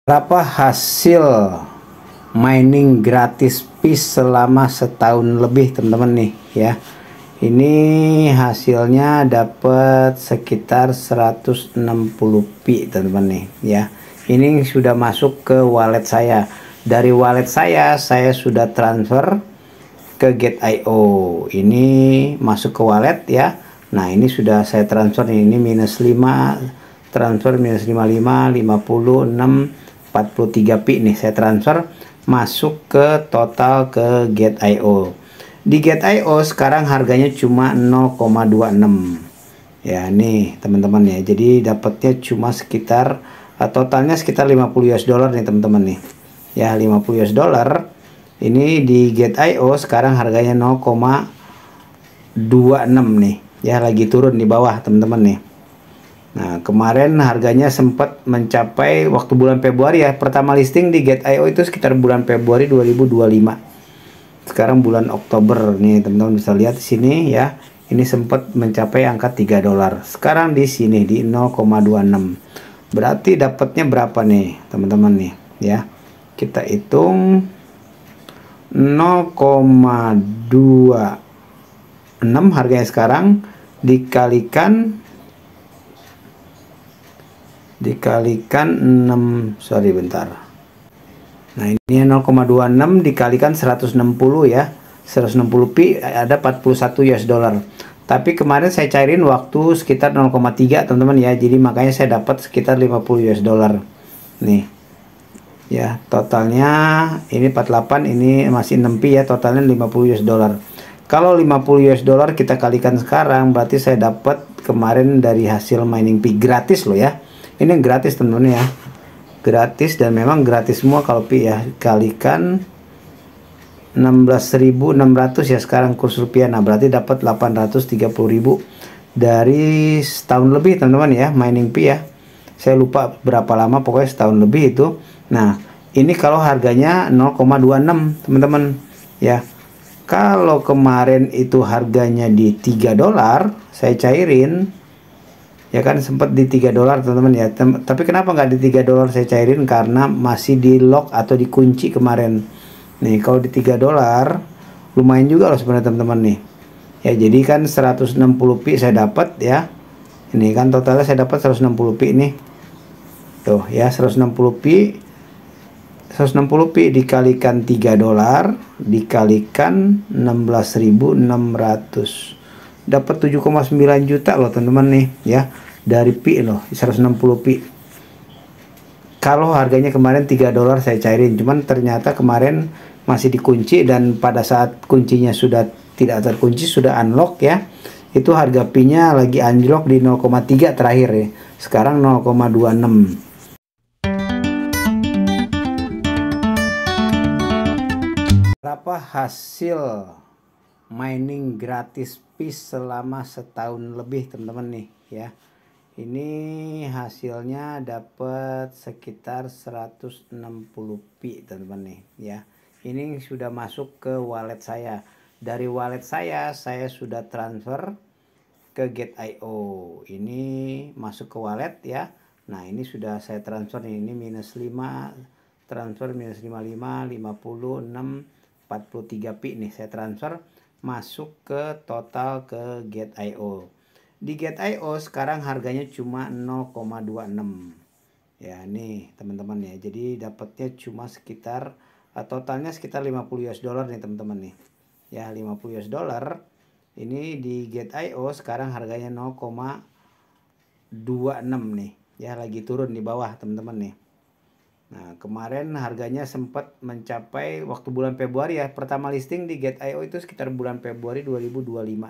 Berapa hasil mining gratis PIS selama setahun lebih teman-teman nih ya. Ini hasilnya dapat sekitar 160 pi teman-teman nih ya. Ini sudah masuk ke wallet saya. Dari wallet saya sudah transfer ke Get.io. Ini masuk ke wallet ya. Nah, ini sudah saya transfer nih. Ini minus 5 transfer minus 55 56 43 pi nih saya transfer masuk ke total ke Get.io. Di Get.io sekarang harganya cuma 0,26 ya nih teman-teman ya. Jadi dapatnya cuma sekitar totalnya sekitar 50 US dollar nih teman-teman nih ya. 50 US dollar ini di Get.io sekarang harganya 0,26 nih ya, lagi turun di bawah teman-teman nih. Nah, kemarin harganya sempat mencapai waktu bulan Februari ya. Pertama listing di Get.io itu sekitar bulan Februari 2025. Sekarang bulan Oktober nih, teman-teman bisa lihat di sini ya. Ini sempat mencapai angka 3 dolar. Sekarang di sini di 0,26. Berarti dapatnya berapa nih, teman-teman nih ya. Kita hitung 0,26 harganya sekarang dikalikan 6, sorry bentar. Nah, ini 0,26 dikalikan 160 ya. 160 pi ada 41 US dollar. Tapi kemarin saya cairin waktu sekitar 0,3 teman-teman ya. Jadi makanya saya dapat sekitar 50 US dollar. Nih. Ya, totalnya ini 48, ini masih 6 pi ya, totalnya 50 US dollar. Kalau 50 US dollar kita kalikan sekarang berarti saya dapat kemarin dari hasil mining pi gratis loh ya. Ini gratis teman-teman ya, gratis dan memang gratis semua kalau pi ya. Kalikan 16.600 ya sekarang kurs rupiah. Nah, berarti dapat 830.000 dari setahun lebih teman-teman ya mining pi ya. Saya lupa berapa lama, pokoknya setahun lebih itu. Nah, ini kalau harganya 0,26 teman-teman ya. Kalau kemarin itu harganya di 3 dolar saya cairin ya kan, sempat di 3 dolar teman-teman ya. Tapi kenapa nggak di 3 dolar saya cairin? Karena masih di lock atau dikunci kemarin. Nih, kalau di 3 dolar lumayan juga loh sebenarnya teman-teman nih. Ya, jadi kan 160 pi saya dapat ya. Ini kan totalnya saya dapat 160 pi nih. Tuh ya, 160 pi. 160 pi dikalikan 3 dolar dikalikan 16.600 dapat 7,9 juta loh teman-teman nih ya, dari pi loh 160 pi. Kalau harganya kemarin 3 dolar saya cairin, cuman ternyata kemarin masih dikunci, dan pada saat kuncinya sudah tidak terkunci, sudah unlock ya, itu harga pi nya lagi anjlok di 0,3 terakhir ya, sekarang 0,26. Berapa hasil mining gratis PIS selama setahun lebih teman-teman nih ya. Ini hasilnya dapat sekitar 160 pi teman-teman nih ya. Ini sudah masuk ke wallet saya. Dari wallet saya sudah transfer ke Get.io. Ini masuk ke wallet ya. Nah, ini sudah saya transfer nih. Ini minus 5 transfer minus 55 56 43 pi nih saya transfer masuk ke total ke Get.io. Di Get.io sekarang harganya cuma 0,26 ya nih teman-teman ya. Jadi dapatnya cuma sekitar totalnya sekitar 50 US dollar nih teman-teman nih ya. 50 US dollar ini di Get.io sekarang harganya 0,26 nih ya, lagi turun di bawah teman-teman nih. Nah, kemarin harganya sempat mencapai waktu bulan Februari ya. Pertama listing di Get.io itu sekitar bulan Februari 2025.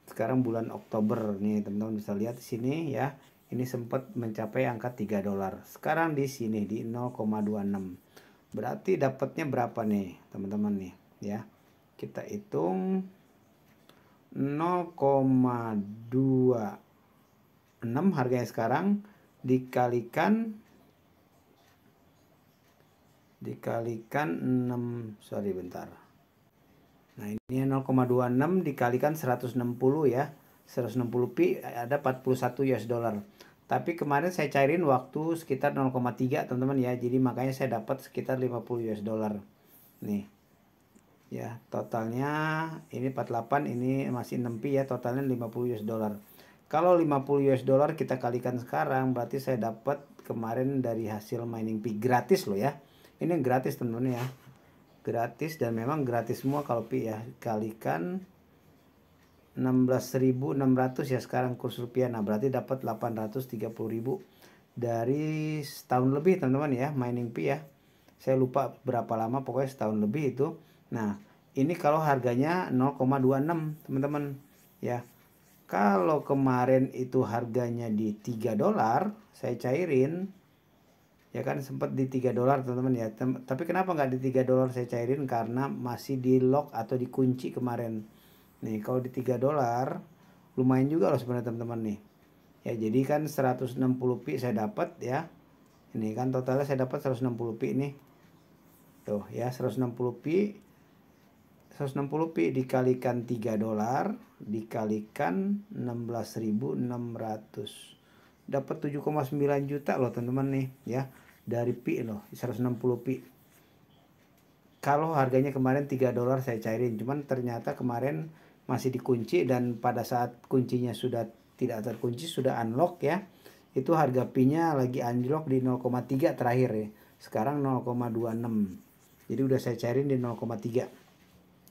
Sekarang bulan Oktober nih, teman-teman bisa lihat di sini ya. Ini sempat mencapai angka 3 dolar. Sekarang di sini di 0,26. Berarti dapatnya berapa nih, teman-teman nih ya. Kita hitung 0,26 harganya sekarang dikalikan 6, sorry bentar. Nah, ini 0,26 dikalikan 160 ya. 160 pi ada 41 US dollar. Tapi kemarin saya cairin waktu sekitar 0,3 teman-teman ya. Jadi makanya saya dapat sekitar 50 US dollar. Nih. Ya, totalnya ini 48, ini masih 6 pi ya, totalnya 50 US dollar. Kalau 50 US dollar kita kalikan sekarang, berarti saya dapat kemarin dari hasil mining pi gratis loh ya. Ini gratis teman-teman ya. Gratis, dan memang gratis semua kalau pi ya. Kalikan 16.600 ya sekarang kurs rupiah. Nah, berarti dapat 830.000 dari setahun lebih teman-teman ya, mining pi ya. Saya lupa berapa lama, pokoknya setahun lebih itu. Nah, ini kalau harganya 0,26 teman-teman ya. Kalau kemarin itu harganya di 3 dolar, saya cairin ya kan, sempat di 3 dolar teman-teman ya. Tapi kenapa nggak di 3 dolar saya cairin? Karena masih di lock atau dikunci kemarin. Nih, kalau di 3 dolar lumayan juga loh sebenarnya teman-teman nih. Ya, jadi kan 160 pi saya dapat ya. Ini kan totalnya saya dapat 160 pi nih. Tuh ya, 160 pi. 160 pi dikalikan 3 dolar dikalikan 16.600. Dapat 7,9 juta loh teman-teman nih ya. Dari pi loh, 160 pi. Kalau harganya kemarin 3 dolar saya cairin, cuman ternyata kemarin masih dikunci, dan pada saat kuncinya sudah tidak terkunci, sudah unlock ya, itu harga pi-nya lagi unlock di 0,3 terakhir ya. Sekarang 0,26. Jadi udah saya cairin di 0,3.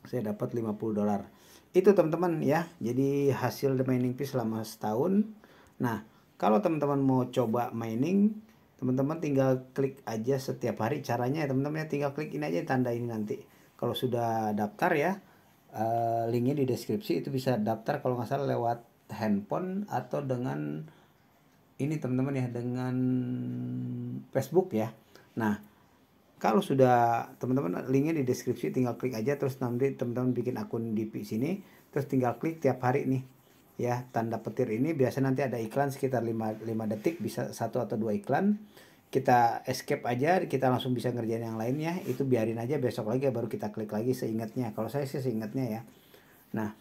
Saya dapat 50 dolar. Itu teman-teman ya. Jadi hasil mining pi selama setahun. Nah, kalau teman-teman mau coba mining, teman-teman tinggal klik aja setiap hari. Caranya ya teman-teman ya, tinggal klik ini aja tanda ini nanti. Kalau sudah daftar ya, linknya di deskripsi, itu bisa daftar kalau nggak salah lewat handphone atau dengan ini teman-teman ya, dengan Facebook ya. Nah, kalau sudah teman-teman, linknya di deskripsi, tinggal klik aja, terus nanti teman-teman bikin akun di sini, terus tinggal klik tiap hari nih ya, tanda petir ini. Biasa nanti ada iklan sekitar 5 detik, bisa 1 atau 2 iklan. Kita escape aja, kita langsung bisa ngerjain yang lainnya. Itu biarin aja, besok lagi baru kita klik lagi seingatnya. Kalau saya sih seingatnya ya. Nah,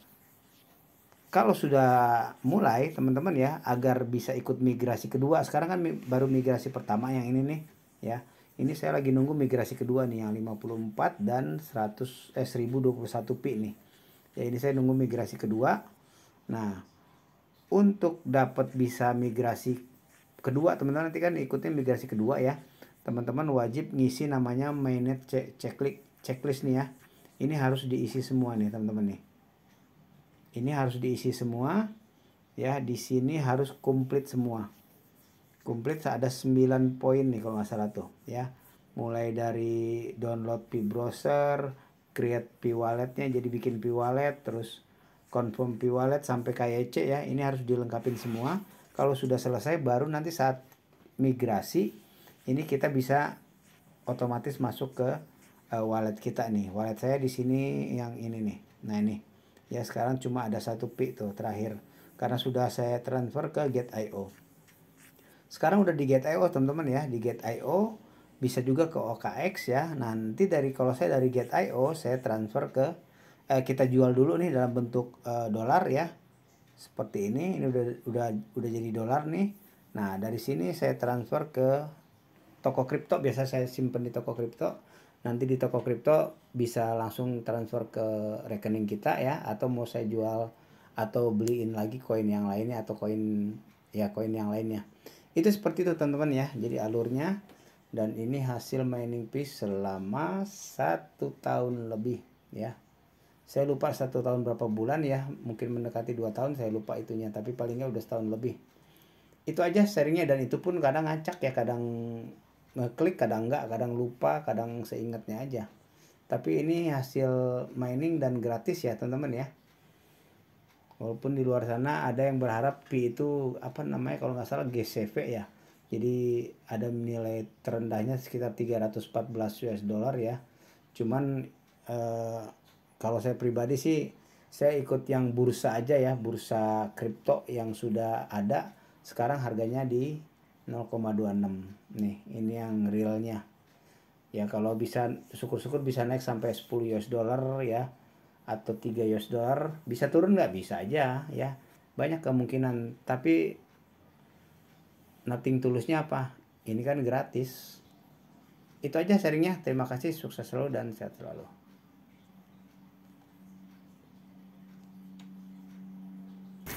kalau sudah mulai teman-teman ya, agar bisa ikut migrasi kedua. Sekarang kan baru migrasi pertama yang ini nih ya. Ini saya lagi nunggu migrasi kedua nih, yang 54 dan 1021 pi nih. Ya, ini saya nunggu migrasi kedua. Nah, untuk dapat bisa migrasi kedua teman-teman, nanti kan ikutin migrasi kedua ya, teman-teman wajib ngisi namanya mainnet checklist nih ya. Ini harus diisi semua nih teman-teman nih. Ini harus diisi semua ya. Di sini harus komplit semua. Komplit ada 9 poin nih kalau nggak salah tuh ya. Mulai dari download pi browser, create pi walletnya, jadi bikin pi wallet, terus confirm pi wallet sampai KYC ya. Ini harus dilengkapin semua. Kalau sudah selesai, baru nanti saat migrasi ini kita bisa otomatis masuk ke wallet kita nih. Wallet saya di sini yang ini nih. Nah, ini ya, sekarang cuma ada 1 pi tuh terakhir, karena sudah saya transfer ke Get.io. Sekarang udah di Get.io teman-teman ya. Di Get.io bisa juga ke OKX ya. Nanti kalau saya dari Get.io saya transfer ke kita jual dulu nih dalam bentuk dolar ya. Seperti ini udah jadi dolar nih. Nah, dari sini saya transfer ke toko kripto. Biasa saya simpen di toko kripto. Nanti di toko kripto bisa langsung transfer ke rekening kita ya, atau mau saya jual atau beliin lagi koin yang lainnya, atau koin yang lainnya. Itu seperti itu teman-teman ya. Jadi alurnya. Dan ini hasil mining pi selama 1 tahun lebih ya. Saya lupa 1 tahun berapa bulan ya, mungkin mendekati 2 tahun, saya lupa itunya, tapi palingnya udah setahun lebih. Itu aja sharingnya, dan itu pun kadang ngacak ya, kadang ngeklik, kadang enggak, kadang lupa, kadang seingatnya aja. Tapi ini hasil mining dan gratis ya teman-teman ya. Walaupun di luar sana ada yang berharap pi itu apa namanya, kalau nggak salah GCV ya. Jadi ada nilai terendahnya sekitar 314 US dollar ya. Cuman kalau saya pribadi sih, saya ikut yang bursa aja ya, bursa kripto yang sudah ada. Sekarang harganya di 0,26 nih, ini yang realnya ya. Kalau bisa, syukur-syukur bisa naik sampai 10 US dollar ya, atau 3 US dollar. Bisa turun nggak? Bisa aja ya, banyak kemungkinan. Tapi nothing tulusnya apa? Ini kan gratis. Itu aja sharingnya. Terima kasih, sukses selalu dan sehat selalu.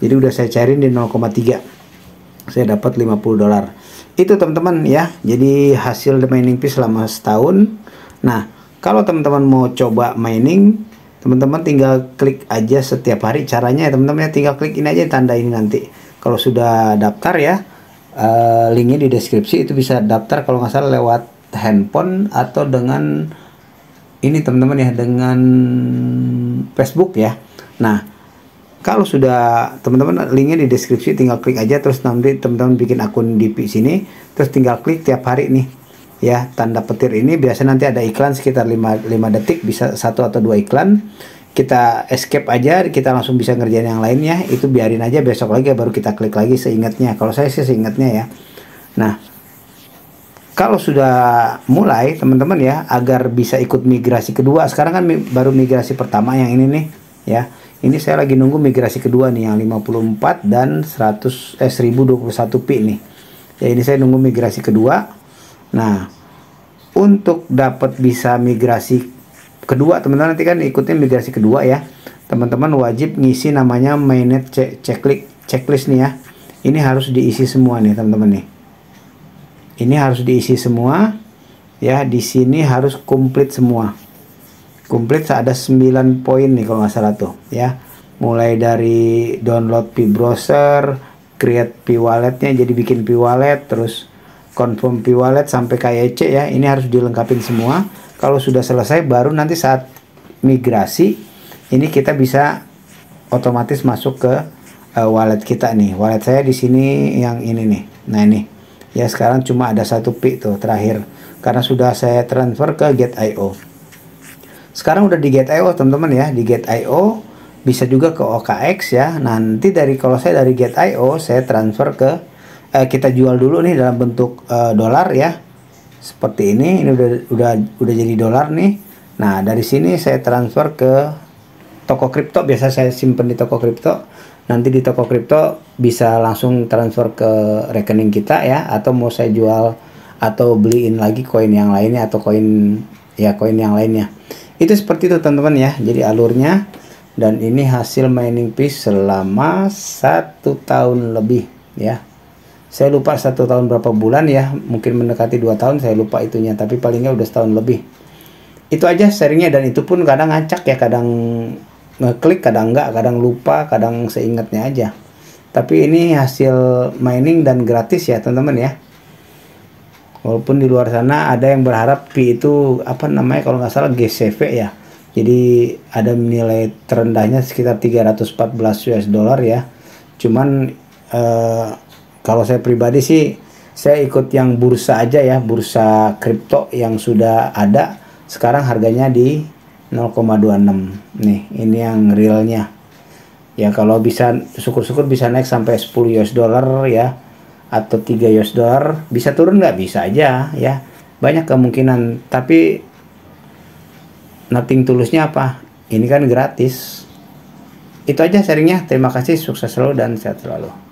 Jadi udah saya cairin di 0,3. Saya dapat $50. Itu teman-teman ya. Jadi hasil the mining piece selama setahun. Nah, kalau teman-teman mau coba mining, teman-teman tinggal klik aja setiap hari. Caranya ya teman-teman ya, tinggal klik ini aja tanda ini nanti. Kalau sudah daftar ya, linknya di deskripsi. Itu bisa daftar kalau nggak salah lewat handphone atau dengan ini teman-teman ya, dengan Facebook ya. Nah, kalau sudah teman-teman, linknya di deskripsi, tinggal klik aja. Terus nanti teman-teman bikin akun di sini, terus tinggal klik tiap hari nih ya, tanda petir ini. Biasa nanti ada iklan sekitar 5 detik, bisa 1 atau 2 iklan. Kita escape aja, kita langsung bisa ngerjain yang lainnya. Itu biarin aja, besok lagi baru kita klik lagi seingatnya. Kalau saya sih seingatnya ya. Nah, kalau sudah mulai teman-teman ya, agar bisa ikut migrasi kedua. Sekarang kan baru migrasi pertama yang ini nih ya. Ini saya lagi nunggu migrasi kedua nih, yang 54 dan 1021 pi nih. Ya, ini saya nunggu migrasi kedua. Nah, untuk dapat bisa migrasi kedua, teman-teman nanti kan ikutin migrasi kedua ya. Teman-teman wajib ngisi namanya mainnet checklist nih ya. Ini harus diisi semua nih teman-teman nih. Ini harus diisi semua ya. Di sini harus komplit semua. Komplit ada 9 poin nih kalau nggak salah tuh ya. Mulai dari download Pi browser, create Pi walletnya, jadi bikin Pi wallet, terus confirm Pi wallet sampai KYC ya. Ini harus dilengkapin semua. Kalau sudah selesai baru nanti saat migrasi ini kita bisa otomatis masuk ke wallet kita nih. Wallet saya di sini yang ini nih. Nah ini ya, sekarang cuma ada 1 Pi tuh terakhir karena sudah saya transfer ke Gate.io. Sekarang udah di Gate.io teman-teman ya. Di Gate.io bisa juga ke OKX ya. Nanti kalau saya dari Gate.io saya transfer ke kita jual dulu nih dalam bentuk dolar ya. Seperti ini udah jadi dolar nih. Nah, dari sini saya transfer ke toko kripto. Biasa saya simpen di toko kripto. Nanti di toko kripto bisa langsung transfer ke rekening kita ya, atau mau saya jual atau beliin lagi koin yang lainnya atau koin yang lainnya. Itu seperti itu teman-teman ya, jadi alurnya. Dan ini hasil mining piece selama 1 tahun lebih ya. Saya lupa 1 tahun berapa bulan ya, mungkin mendekati 2 tahun, saya lupa itunya, tapi palingnya udah setahun lebih. Itu aja sharingnya, dan itu pun kadang ngacak ya, kadang ngeklik, kadang enggak, kadang lupa, kadang seingatnya aja. Tapi ini hasil mining dan gratis ya teman-teman ya. Walaupun di luar sana ada yang berharap Pi itu apa namanya, kalau nggak salah GCV ya. Jadi ada nilai terendahnya sekitar 314 US dollar ya. Cuman kalau saya pribadi sih saya ikut yang bursa aja ya, bursa kripto yang sudah ada. Sekarang harganya di 0,26 nih. Ini yang realnya. Ya kalau bisa, syukur-syukur bisa naik sampai 10 US dollar ya, atau 3 US dollar. Bisa turun nggak? Bisa aja ya, banyak kemungkinan. Tapi nothing tulusnya apa? Ini kan gratis. Itu aja sharingnya. Terima kasih, sukses selalu dan sehat selalu.